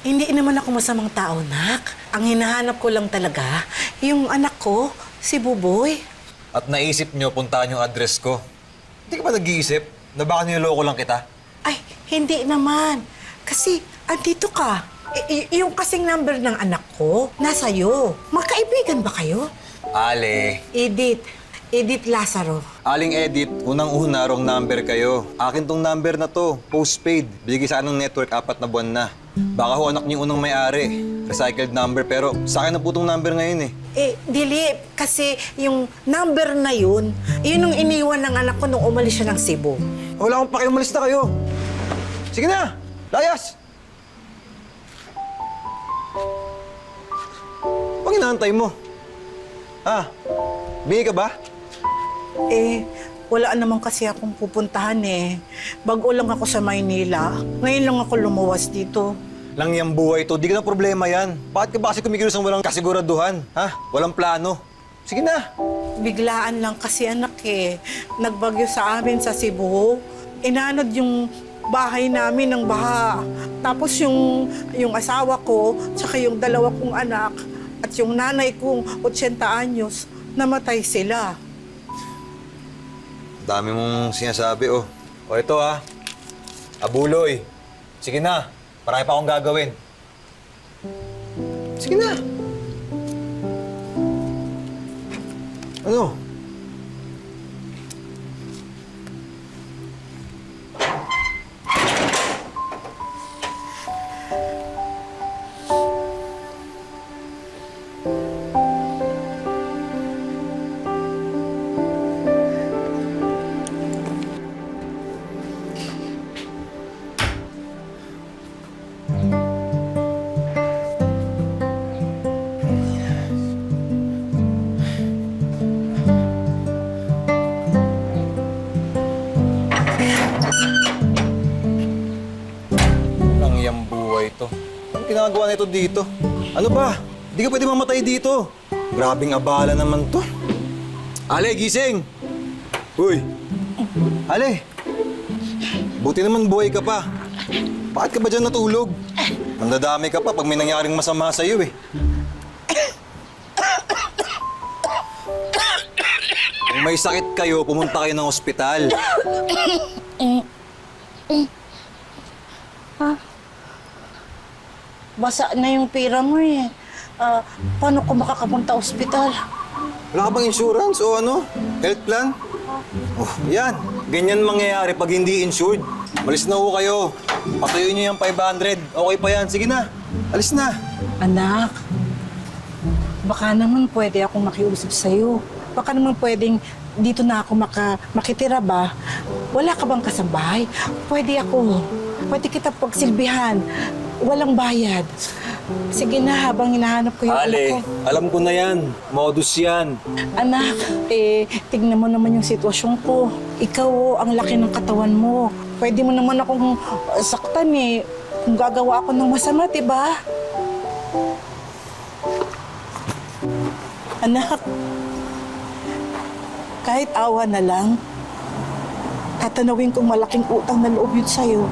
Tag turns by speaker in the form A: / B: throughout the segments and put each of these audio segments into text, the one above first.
A: Hindi naman ako masamang tao, Nak. Ang hinahanap ko lang talaga, yung anak ko, si Buboy.
B: At naisip nyo puntahan yung address ko. Hindi ka ba nag-iisip na baka niloloko lang kita?
A: Ay, hindi naman. Kasi, andito ka. Yung kasing number ng anak ko, nasa'yo. Magkaibigan ba kayo?
B: Ale.
A: Edith Lazaro.
B: Aling Edit, unang-una wrong number kayo. Akin tong number na to, postpaid. Bigay sa anong network, 4 na buwan na. Baka ho anak niyo unang may-ari. Recycled number, pero sa akin na po tong number ngayon eh.
A: Dili, kasi yung number na yun ang iniwan ng anak ko nung umalis siya ng Cebu.
B: Wala akong pakiumalis na kayo. Sige na, layas! Pag inaantay mo. Ha? Bingi ka ba?
A: Wala naman kasi akong pupuntahan eh. Bago lang ako sa Maynila. Ngayon lang ako lumuwas dito.
B: Lang yung buhay to, di ka na problema yan. Bakit ka ba kasi kumikilos ng walang kasiguraduhan? Ha? Walang plano. Sige na.
A: Biglaan lang kasi anak eh. Nagbagyo sa amin sa Cebu. Inanod yung bahay namin ng baha. Tapos yung asawa ko, tsaka yung 2 kong anak, at yung nanay kong 80 anyos, namatay sila.
B: Dami mong sinasabi, oh. O ito, ha. Abuloy. Sige na. Marami pa akong gagawin. Sige na. Ano? Anong ginagawa nito dito? Ano ba? Di ka pwede mamatay dito. Grabing abala naman to. Ale, gising! Uy! Ale! Buti naman buhay ka pa. Bakit ka ba dyan natulog? Mandadami ka pa pag may nangyaring masama sa'yo eh. Kung may sakit kayo, pumunta kayo ng ospital.
A: Basa na yung pera mo eh. Paano ko makakapunta ospital?
B: Wala ka bang insurance o ano? Health plan? Oh, yan. Ganyan mangyayari pag hindi insured. Malis na ho kayo. Patuloy niyo yung 500. Okay pa yan. Sige na. Alis na.
A: Anak, baka naman pwede akong makiusap sa'yo. Baka naman pwedeng dito na ako makitira ba? Wala ka bang kasambahay? Pwede kita pagsilbihan. Walang bayad. Sige na, habang hinahanap ko yung anak ko.
B: Alam ko na yan. Modus yan.
A: Anak, tignan mo naman yung sitwasyon ko. Ikaw, ang laki ng katawan mo. Pwede mo naman akong saktan eh. Kung gagawa ako ng masama, diba? Anak, kahit awa na lang, tatanawin kong malaking utang na loob yun sa'yo.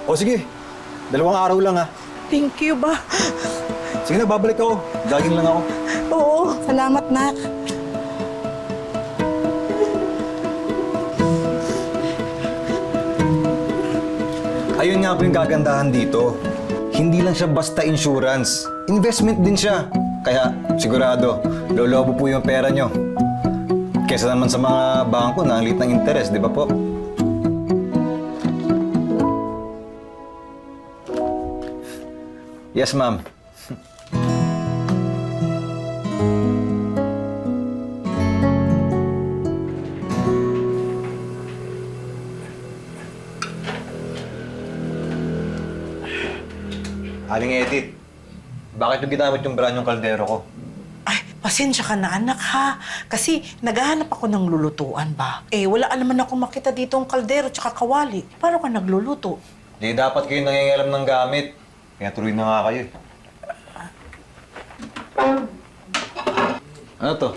B: O sige, 2 araw lang ha.
A: Thank you ba?
B: Sige na, babalik ako. Jogging lang ako.
A: Oo, salamat, Nak.
B: Ayun nga po yung kagandahan dito. Hindi lang siya basta insurance. Investment din siya. Kaya sigurado, lolobo po yung pera nyo. Kesa naman sa mga bangko na ang liit ng interest, di ba po? Yes, ma'am. Aling Edith, bakit yung ginamit yung brand yung kaldero ko?
A: Ay, pasensya ka na, anak, ha? Kasi naghahanap ako ng lulutuan ba? Wala naman ako makita dito ang kaldero tsaka kawali. Paano ka nagluluto?
B: Di dapat kayo nangingialam ng gamit. Kaya tuloy na nga kayo eh. Ano to?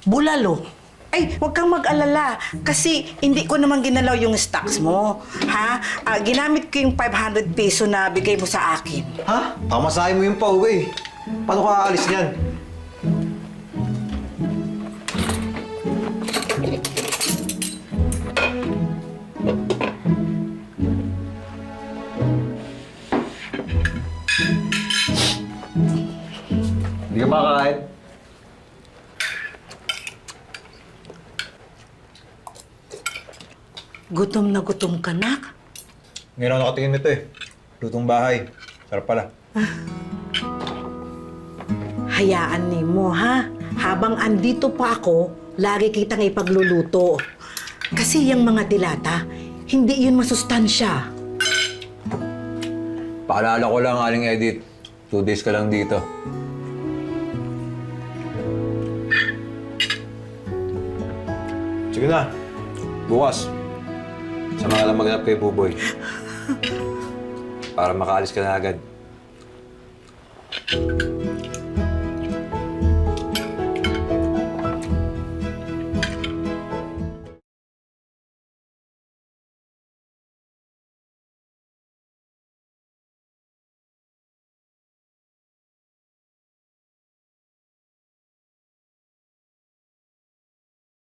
A: Bulalo. Ay, huwag kang mag-alala. Kasi hindi ko naman ginalaw yung stocks mo. Ha? Ginamit ko yung 500 peso na bigay mo sa akin.
B: Ha? Pamasahe mo yung pauwi. Paano ka aalis niyan? Hindi ka ba kakain?
A: Gutom na gutom ka, nak.
B: Ngayon ako nakatingin nito eh. Lutong bahay. Sarap pala.
A: Hayaan ni mo, ha? Habang andito pa ako, lagi kitang ipagluluto. Kasi yung mga dilata, hindi yun masustansya.
B: Paalala ko lang, Aling Edith. 2 days ka lang dito. Sige na. Bukas. Sama ka lang maghanap kay Buboy. Para makaalis ka na agad.